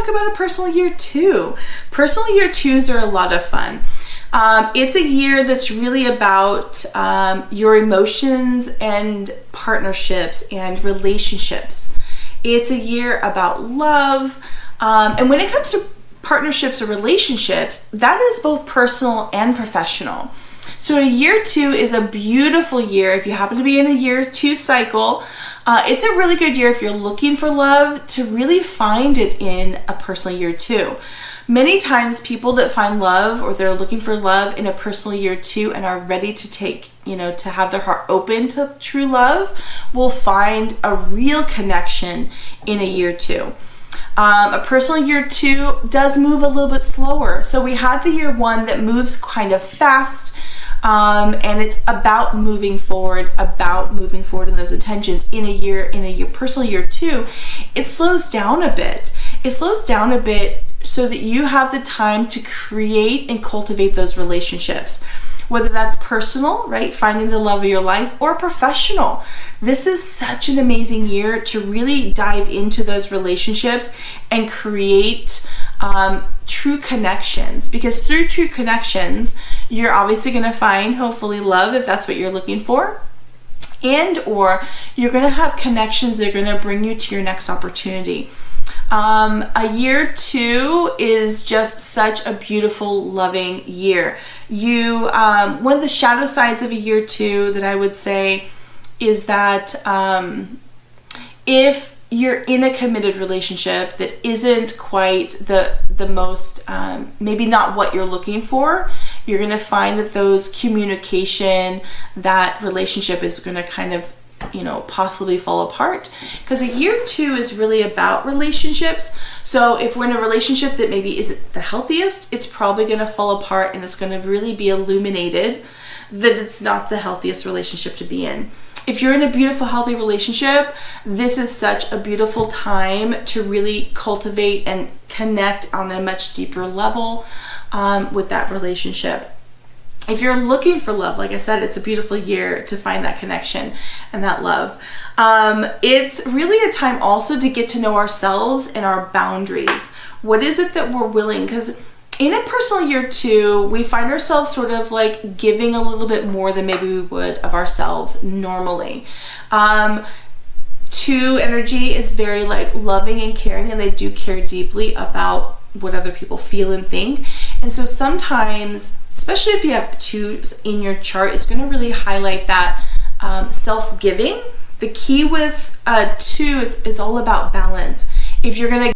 talk about a personal year 2. Personal year 2s are a lot of fun. It's a year that's really about your emotions and partnerships and relationships. It's a year about love. And when it comes to partnerships or relationships, that is both personal and professional. So a year 2 is a beautiful year. If you happen to be in a year 2 cycle, it's a really good year if you're looking for love to really find it in a personal year 2. Many times people that find love or they're looking for love in a personal year 2 and are ready to take, to have their heart open to true love will find a real connection in a year 2. A personal year 2 does move a little bit slower. So we had the year 1 that moves kind of fast, and it's about moving forward in those intentions. In a year personal year 2, it slows down a bit. It slows down a bit so that you have the time to create and cultivate those relationships. Whether that's personal, right, finding the love of your life, or professional. This is such an amazing year to really dive into those relationships and create true connections, because through true connections, you're obviously going to find, hopefully, love if that's what you're looking for, and or you're going to have connections that are going to bring you to your next opportunity. A year 2 is just such a beautiful, loving year. One of the shadow sides of a year 2 that I would say is that if you're in a committed relationship that isn't quite the most, maybe not what you're looking for, you're going to find that those communication, that relationship is going to kind of possibly fall apart, because a year 2 is really about relationships. So if we're in a relationship that maybe isn't the healthiest, it's probably going to fall apart, and it's going to really be illuminated that it's not the healthiest relationship to be in. If you're in a beautiful, healthy relationship, this is such a beautiful time to really cultivate and connect on a much deeper level with that relationship. If you're looking for love, like I said, it's a beautiful year to find that connection and that love. It's really a time also to get to know ourselves and our boundaries. What is it that we're willing? Because in a personal year 2, we find ourselves sort of like giving a little bit more than maybe we would of ourselves normally. 2 energy is very like loving and caring, and they do care deeply about what other people feel and think. And so sometimes, especially if you have 2s in your chart, it's going to really highlight that self-giving. The key with 2, it's all about balance. If you're going to